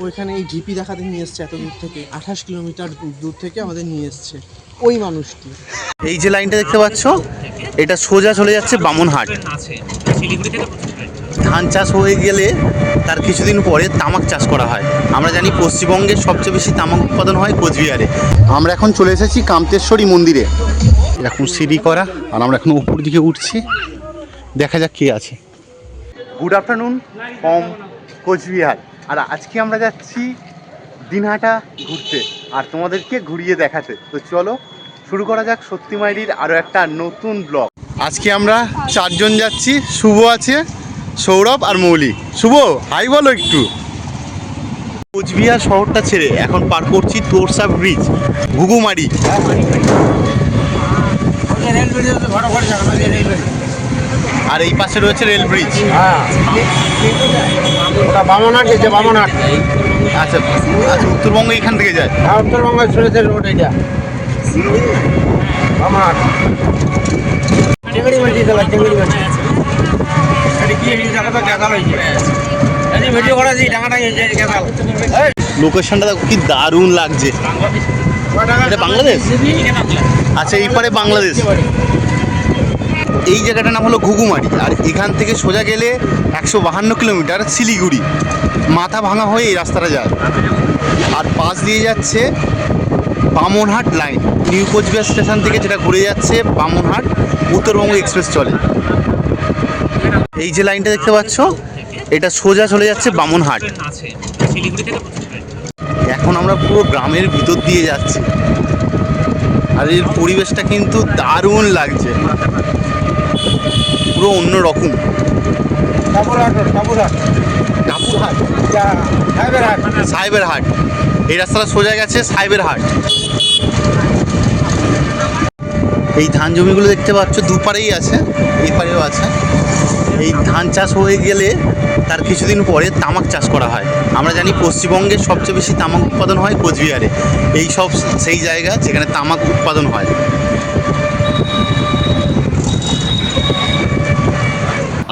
ওইখানে এই ঢিপি দেখাতে নিয়ে এসছে এত দূর থেকে, 28 কিলোমিটার দূর থেকে আমাদের নিয়ে এসছে ওই মানুষটি। এই যে লাইনটা দেখতে পাচ্ছ, এটা সোজা চলে যাচ্ছে বামনহাট। ধান চাষ হয়ে গেলে তার কিছুদিন পরে তামাক চাষ করা হয়। আমরা জানি পশ্চিমবঙ্গের সবচেয়ে বেশি তামাক উৎপাদন হয় কোচবিহারে। আমরা এখন চলে এসেছি কামতেশ্বরী মন্দিরে। এরকম সিঁড়ি করা, আর আমরা এখন উপর দিকে উঠছি, দেখা যাক কে আছে। Good afternoon from Cooch Behar. আর আজকে আমরা যাচ্ছি দিনহাটা ঘুরতে আর তোমাদেরকে ঘুরিয়ে দেখাতে। তো চলো শুরু করা যাক সত্যি মাইরির আরও একটা নতুন ব্লগ। আজকে আমরা 4 জন যাচ্ছি, শুভ আছে, সৌরভ আর মৌলি। শুভ হাই বলো একটু। কোচবিহার শহরটা ছেড়ে এখন পার করছি তোরসা ব্রিজ, ঘুঘুমারি। আর এই পাশে রয়েছে রেল ব্রিজ। বামনহাট গেছে, বামনহাট। আচ্ছা আচ্ছা, উত্তরবঙ্গ এখান থেকে যায়। হ্যাঁ, উত্তরবঙ্গে চলেছে রোড এটা, বামনহাট। চিংড়ি মাটি তোলা, চিংড়ি মাটি। লোকেশনটা দেখো কি দারুণ লাগছে। এটা বাংলাদেশ? আচ্ছা, এই পারে বাংলাদেশ। এই জায়গাটার নাম হলো ঘুঘুমারি। আর এখান থেকে সোজা গেলে 152 কিলোমিটার শিলিগুড়ি। মাথা ভাঙা হয়ে এই রাস্তাটা যায়। আর পাশ দিয়ে যাচ্ছে Bamanhat line, new Cooch Behar station থেকে যেটা ঘুরে যাচ্ছে বামনহাট, উত্তরবঙ্গ এক্সপ্রেস চলে। এই যে লাইনটা দেখতে পাচ্ছ, এটা সোজা চলে যাচ্ছে বামনহাট। এখন আমরা পুরো গ্রামের ভিতর দিয়ে যাচ্ছি, আর এর পরিবেশটা কিন্তু দারুণ লাগছে, পুরো অন্য রকম। সাহেবের হাট, এই রাস্তাটা সোজা গেছে সাহেবের হাট। এই ধান জমিগুলো দেখতে পাচ্ছ দুপারেই আছে, এই পারেও আছে। এই ধান চাষ হয়ে গেলে তার কিছুদিন পরে তামাক চাষ করা হয়। আমরা জানি পশ্চিমবঙ্গের সবচেয়ে বেশি তামাক উৎপাদন হয় কোচবিহারে। এই সব সেই জায়গা যেখানে তামাক উৎপাদন হয়।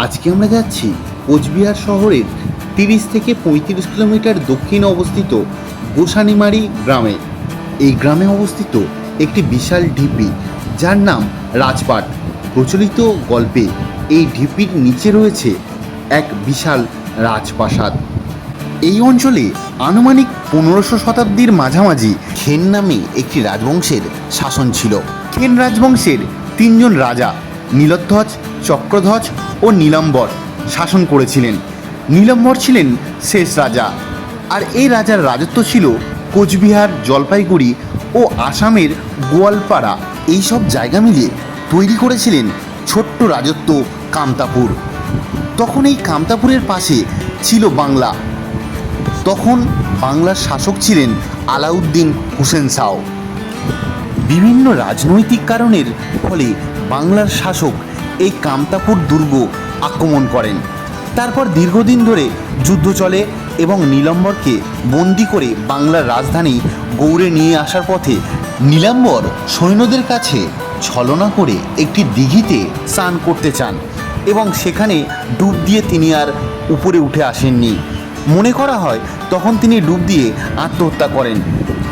আজকে আমরা যাচ্ছি কোচবিহার শহরের 30 থেকে 35 কিলোমিটার দক্ষিণে অবস্থিত গোসানিমারি গ্রামে। এই গ্রামে অবস্থিত একটি বিশাল ঢিপি, যার নাম রাজপাট। প্রচলিত গল্পে এই ঢিপির নিচে রয়েছে এক বিশাল রাজপ্রাসাদ। এই অঞ্চলে আনুমানিক 1500 শতাব্দীর মাঝামাঝি খেন নামে একটি রাজবংশের শাসন ছিল। খেন রাজবংশের 3 জন রাজা নীলধ্বজ, চক্রধ্বজ ও নীলাম্বর শাসন করেছিলেন। নীলাম্বর ছিলেন শেষ রাজা। আর এই রাজার রাজত্ব ছিল কোচবিহার, জলপাইগুড়ি ও আসামের গোয়ালপাড়া, এইসব জায়গা মিলিয়ে তৈরি করেছিলেন ছোট্ট রাজত্ব কামতাপুর। তখন এই কামতাপুরের পাশে ছিল বাংলা। তখন বাংলার শাসক ছিলেন আলাউদ্দিন হোসেন শাহ। বিভিন্ন রাজনৈতিক কারণের ফলে বাংলার শাসক এই কামতাপুর দুর্গ আক্রমণ করেন। তারপর দীর্ঘদিন ধরে যুদ্ধ চলে এবং নীলাম্বরকে বন্দি করে বাংলার রাজধানী গৌড়ে নিয়ে আসার পথে নীলাম্বর সৈন্যদের কাছে ছলনা করে একটি দিঘিতে স্নান করতে চান এবং সেখানে ডুব দিয়ে তিনি আর উপরে উঠে আসেননি। মনে করা হয় তখন তিনি ডুব দিয়ে আত্মহত্যা করেন।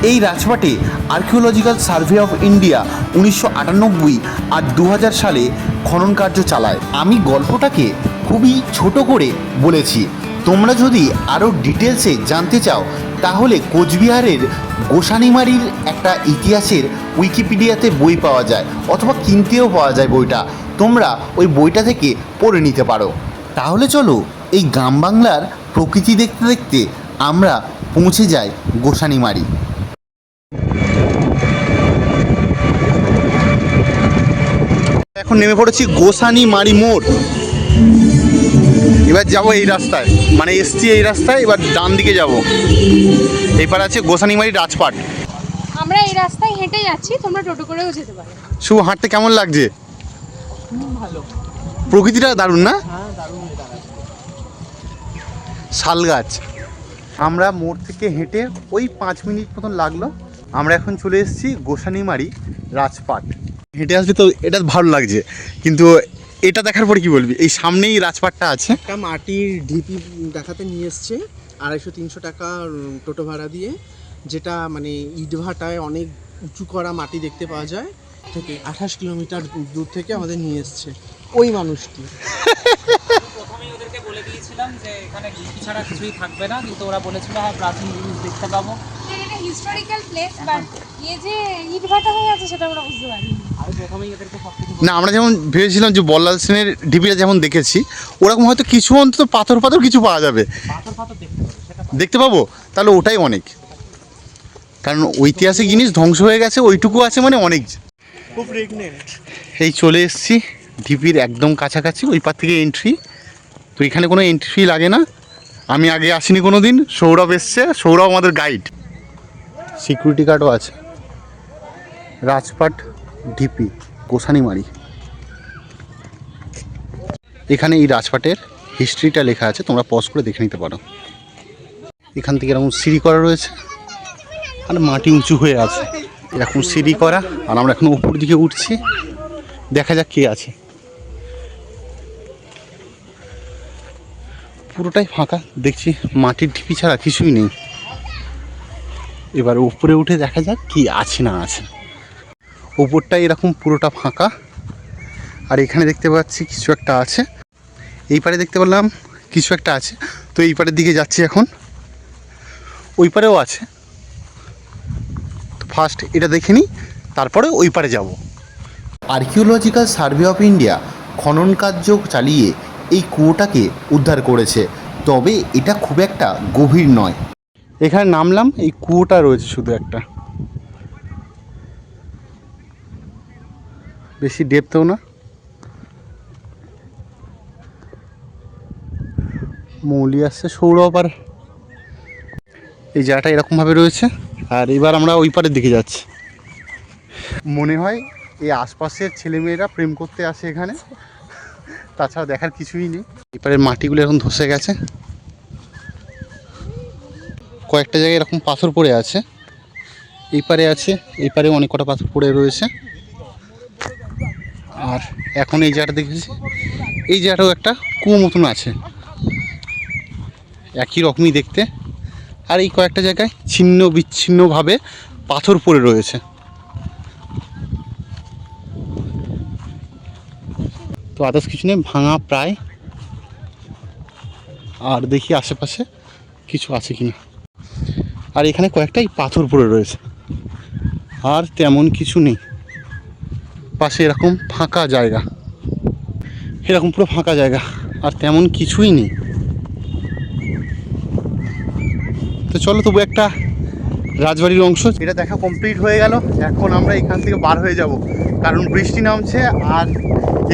এই রাজপাটে আর্কিওলজিক্যাল সার্ভে অফ ইন্ডিয়া 1998 আর 2000 সালে খনন কার্য চালায়। আমি গল্পটাকে খুবই ছোট করে বলেছি। তোমরা যদি আরও ডিটেলসে জানতে চাও তাহলে কোচবিহারের গোসানিমারির একটা ইতিহাসের উইকিপিডিয়াতে বই পাওয়া যায়, অথবা কিনতেও পাওয়া যায় বইটা। তোমরা ওই বইটা থেকে পড়ে নিতে পারো। তাহলে চলো এই গ্রাম বাংলার প্রকৃতি দেখতে দেখতে আমরা পৌঁছে যাই গোসানিমারি। এখন নেমে পড়েছি গোসানিমারি মোড়। এবার যাব এই রাস্তায়, মানে এসছি এই রাস্তায়, এবার ডান দিকে যাব। এবার আছে গোসানিমারি রাজপাট। আমরা এই রাস্তায় হেঁটে যাচ্ছি, তোমরা টোটো করেও যেতে পারো। শুভ, হাঁটতে কেমন লাগছে? ভালো, প্রকৃতিটা দারুণ না? হ্যাঁ দারুণ। শাল গাছ। আমরা মোড় থেকে হেঁটে ওই 5 মিনিট মতন লাগলো। আমরা এখন চলে এসেছি গোসানিমারি রাজপাট। হেঁটে আসলে তো এটা ভালো লাগছে, কিন্তু এটা দেখার পরে কি বলবি? এই সামনেই রাজপাটটা আছে। একটা মাটির ঢিপি দেখাতে নিয়ে এসছে, 250-300 টাকা টোটো ভাড়া দিয়ে, যেটা মানে ইটভাটায় অনেক উঁচু করা মাটি দেখতে পাওয়া যায়, থেকে 28 কিলোমিটার দূর থেকে আমাদের নিয়ে এসছে ওই মানুষটি। প্রথমেই ওদেরকে বলে দিয়েছিলাম যে এখানে গিফট ছাড়া কিছুই থাকবে না, কিন্তু ওরা বলেছিল হ্যাঁ প্রাচীন জিনিস দেখতে পাবো। এটা হিস্টোরিক্যাল প্লেস, বাট এই যে ইটভাটা হয়ে আছে সেটা আমরা বুঝতে পারি। আমি প্রথমেই ওদেরকে সব কিছু না, আমরা যেমন ভেবেছিলাম যে বল্লাল সেনের ঢিপিটা যেমন দেখেছি ওরকম হয়তো কিছু অন্তত পাথর পাথর কিছু পাওয়া যাবে, পাথর ফাথর দেখতে পাবো, সেটা দেখতে পাবো, তাহলে ওটাই অনেক। কারণ ঐতিহাসিক জিনিস ধ্বংস হয়ে গেছে ওইটুকু আছে মানে অনেক। খুব প্রেগনেন্ট। এই চলে এসেছি ঢিপির একদম কাছাকাছি, ওই পার থেকে এন্ট্রি। তো এখানে কোনো এন্ট্রি লাগে না, আমি আগে আসিনি কোনো দিন, সৌরভ এসছে, সৌরভ আমাদের গাইড। সিকিউরিটি গার্ডও আছে। রাজপাট ঢিপি গোসানিমারি। এখানে এই রাজপাটের হিস্ট্রিটা লেখা আছে, তোমরা পজ করে দেখে নিতে পারো। এখান থেকে এরকম সিঁড়ি করা রয়েছে আর মাটি উঁচু হয়ে আছে, এরকম সিঁড়ি করা। আর আমরা এখন উপর দিকে উঠছি, দেখা যাক কে আছে। পুরোটাই ফাঁকা দেখছি, মাটির ঢিপি ছাড়া কিছুই নেই। এবার উপরে উঠে দেখা যাক কি আছে না আছে। উপরটা এরকম পুরোটা ফাঁকা, আর এখানে দেখতে পাচ্ছি কিছু একটা আছে। এই পারে দেখতে পেলাম কিছু একটা আছে, তো এই পারের দিকে যাচ্ছি এখন। ওই পারেও আছে, তো ফার্স্ট এটা দেখে নিই, তারপরে ওই পারে যাব। আর্কিওলজিক্যাল সার্ভে অফ ইন্ডিয়া খনন কার্য চালিয়ে এই কুয়োটাকে উদ্ধার করেছে, তবে এটা খুব একটা গভীর নয়। এখানে নামলাম, এই কুয়োটা রয়েছে শুধু একটা, বেশি ডেপথও না। মৌলি আসছে, সৌরভ। আর এই জায়গাটা এরকমভাবে রয়েছে। আর এবার আমরা ওই পারের দিকে যাচ্ছি। মনে হয় এই আশপাশের ছেলেমেয়েরা প্রেম করতে আসে এখানে, তাছাড়া দেখার কিছুই নেই। এপারের মাটিগুলো এখন ধসে গেছে, কয়েকটা জায়গায় এরকম পাথর পড়ে আছে। এই পারে আছে, এই পারে অনেক কটা পাথর পড়ে রয়েছে। আর এখন এই জায়গাটা দেখেছি, এই জায়গাটাও একটা কুয়ো মতন আছে, একই রকমই দেখতে। আর এই কয়েকটা জায়গায় ছিন্ন বিচ্ছিন্নভাবে পাথর পড়ে রয়েছে। তো আদার্স কিছু নেই, ভাঙা প্রায়। আর দেখি আশেপাশে কিছু আছে কিনা। আর এখানে কয়েকটাই পাথর পড়ে রয়েছে, আর তেমন কিছু নেই। পাশে এরকম ফাঁকা জায়গা, এরকম পুরো ফাঁকা জায়গা, আর তেমন কিছুই নেই। তো চলো, তবু একটা রাজবাড়ির অংশ এটা দেখা কমপ্লিট হয়ে গেল। এখন আমরা এখান থেকে বার হয়ে যাব, কারণ বৃষ্টি নামছে। আর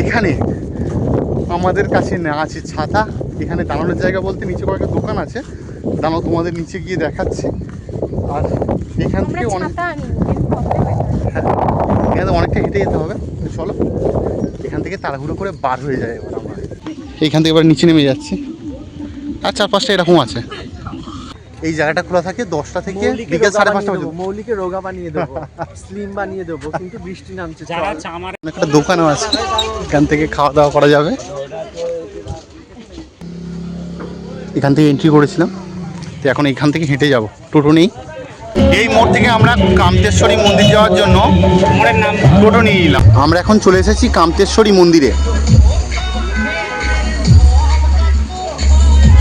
এখানে আমাদের কাছে না আছে ছাতা। এখানে দাঁড়ানোর জায়গা বলতে নিচে কয়েকটা দোকান আছে, দাঁড়াও তোমাদের নিচে গিয়ে দেখাচ্ছি। আর এখান থেকে এখানে অনেকটা হেঁটে যেতে হবে। তো চলো এখান থেকে তাড়াহুড়ো করে বার হয়ে যায়। এবার আমরা এইখান থেকে এবার নিচে নেমে যাচ্ছি। আর 4-5টা এরকম আছে। এই জায়গাটা খোলা থাকে 10টা থেকে বিকেল 5:30 পর্যন্ত। মৌলিকে রোগা বানিয়ে দেবো, স্লিম বানিয়ে দেবো, কিন্তু বৃষ্টি নামছে। যারা চামার একটা দোকানও আছে, এখান থেকে খাওয়া দাওয়া করা যাবে। এখান থেকে এন্ট্রি করেছিলাম, তো এখন এইখান থেকে হেঁটে যাব, টোটো নেই। এই মোড় থেকে আমরা কামতেশ্বরী মন্দির যাওয়ার জন্য মোড়ের নাম টোটো নিয়ে নিলাম। আমরা এখন চলে এসেছি কামতেশ্বরী মন্দিরে।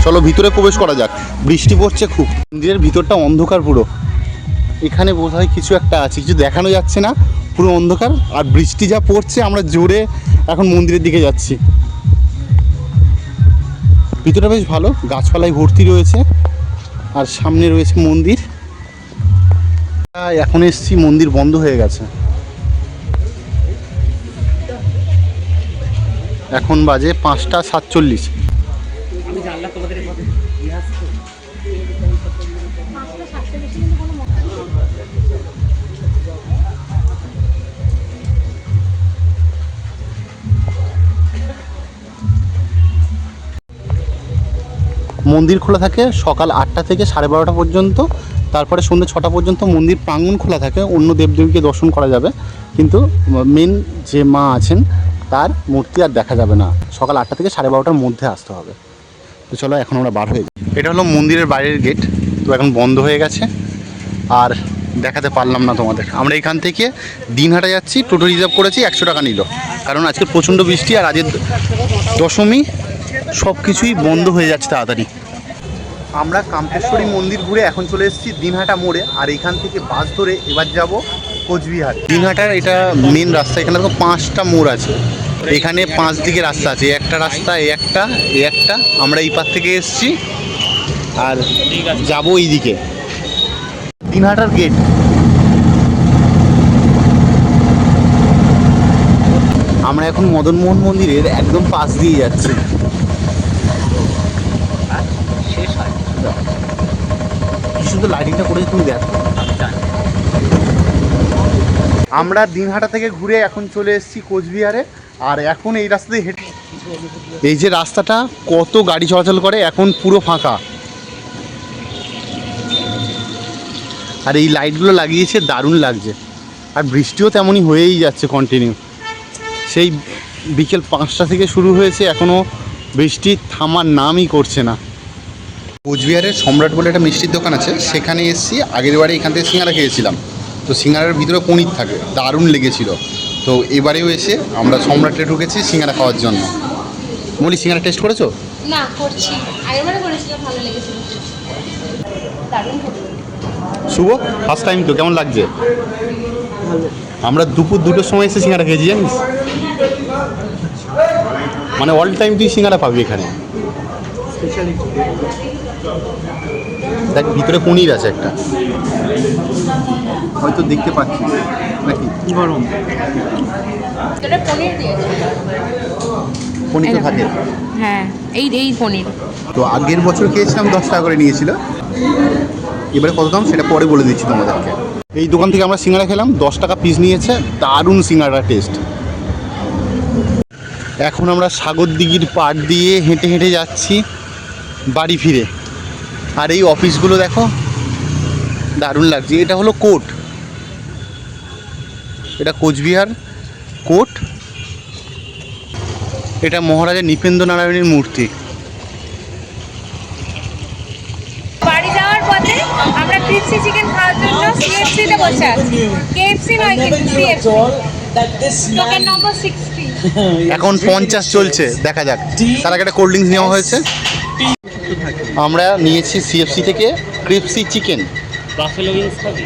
চলো ভিতরে প্রবেশ করা যাক। বৃষ্টি পড়ছে খুব, মন্দিরের ভিতরটা অন্ধকার পুরো। এখানে বোধহয় কিছু একটা আছে, কিছু দেখানো যাচ্ছে না, পুরো অন্ধকার। আর বৃষ্টি যা পড়ছে, আমরা জোরে এখন মন্দিরের দিকে যাচ্ছি। ভিতরটা বেশ ভালো, গাছপালায় ভর্তি রয়েছে, আর সামনে রয়েছে মন্দির। এখন এসছি, মন্দির বন্ধ হয়ে গেছে। এখন বাজে 5:47। আমি জানলাম তোমাদের ইতিহাস তো। মন্দির খোলা থাকে সকাল 8টা থেকে 12:30 পর্যন্ত। তারপরে সন্ধ্যে 6টা পর্যন্ত মন্দির প্রাঙ্গণ খোলা থাকে, অন্য দেবদেবীকে দর্শন করা যাবে, কিন্তু মেন যে মা আছেন তার মূর্তি আর দেখা যাবে না। সকাল 8টা থেকে 12:30টার মধ্যে আসতে হবে। তো চলো এখন আমরা বার হয়ে যাই। এটা হলো মন্দিরের বাইরের গেট, তো এখন বন্ধ হয়ে গেছে আর দেখাতে পারলাম না তোমাদের। আমরা এখান থেকে দিনহাটা যাচ্ছি, টোটো রিজার্ভ করেছি, 100 টাকা নিল, কারণ আজকে প্রচণ্ড বৃষ্টি আর আজকে দশমী, সব কিছুই বন্ধ হয়ে যাচ্ছে তাড়াতাড়ি। আমরা কামতেশ্বরী মন্দির ঘুরে এখন চলে এসেছি দিনহাটা মোড়ে, আর এখান থেকে বাস ধরে এবার যাব কোচবিহার। দিনহাটার এটা মেন রাস্তা, এখানে তো 5টা মোড় আছে, এখানে 5 দিকে রাস্তা আছে, একটা রাস্তা এই একটা আমরা এই পার থেকে এসেছি আর যাবো এই দিকে দিনহাটার গেট। আমরা এখন মদনমোহন মন্দিরের একদম পাশ দিয়ে যাচ্ছি। শুধু লাইটিংটা করে তুমি দেখো। আমরা দিনহাটা থেকে ঘুরে এখন চলে এসেছি কোচবিহারে, আর এখন এই রাস্তা দিয়ে হেঁটে, এই যে রাস্তাটা কত গাড়ি চলাচল করে, এখন পুরো ফাঁকা। আর এই লাইটগুলো লাগিয়েছে, দারুণ লাগছে। আর বৃষ্টিও তেমনই হয়েই যাচ্ছে কন্টিনিউ, সেই বিকেল 5টা থেকে শুরু হয়েছে, এখনও বৃষ্টি থামার নামই করছে না। কোচবিহারের সম্রাট বলে একটা মিষ্টির দোকান আছে, সেখানে এসেছি। আগের বারে এখান থেকে সিঙ্গারা খেয়েছিলাম, তো সিঙ্গারার ভিতরে পনির থাকে, দারুণ লেগেছিল। তো এবারেও এসে আমরা সম্রাটে ঢুকেছি সিঙ্গারা খাওয়ার জন্য। বলি, সিঙ্গারা টেস্ট করেছো? না, করছি, আগেরবারে করেছিলাম, ভালো লেগেছিল, দারুণ খেতে। শুভ, ফার্স্ট টাইম তো, কেমন লাগছে? আমরা দুপুর 2টোর সময় এসে সিঙ্গারা খেয়েছি, জানিস? মানে অল টাইম তুই সিঙ্গারা পাবি এখানে। দেখ, ভিতরে পনির আছে একটা, হয়তো দেখতে পাচ্ছি নাকি? গরম তোরা পনির দিয়েছে? পনির তো থাকে। হ্যাঁ, এই পনির। তো আগের বছর খেয়েছিলাম, 10 টাকা করে নিয়েছিল, এবারে কত দাম সেটা পরে বলে দিচ্ছি তোমাদেরকে। এই দোকান থেকে আমরা সিঙ্গারা খেলাম, 10 টাকা পিস নিয়েছে, দারুণ সিঙ্গারা টেস্ট। এখন আমরা সাগরদিঘির পাড় দিয়ে হেঁটে হেঁটে যাচ্ছি বাড়ি ফিরে। আর এই অফিসগুলো দেখো, দারুণ লাগছে। এটা হলো কোর্ট, এটা কোচবিহার কোর্ট। এটা মহারাজা নৃপেন্দ্র নারায়ণের মূর্তি। বাড়ি যাওয়ার পথে আমরা ক্রিপসি চিকেন খাওয়ার জন্য সিএফসি তে বসে আছি। কেএফসি নয়, কিন্তু সিএফসি। টোকেন নম্বর 60। এখন 50 চলছে, দেখা যাক। তার আগে একটা কোল্ড ড্রিঙ্কস নেওয়া হয়েছে। আমরা নিয়েছি সিএফসি থেকে ক্রিপসি চিকেন। বাফেলো উইংস খাবি?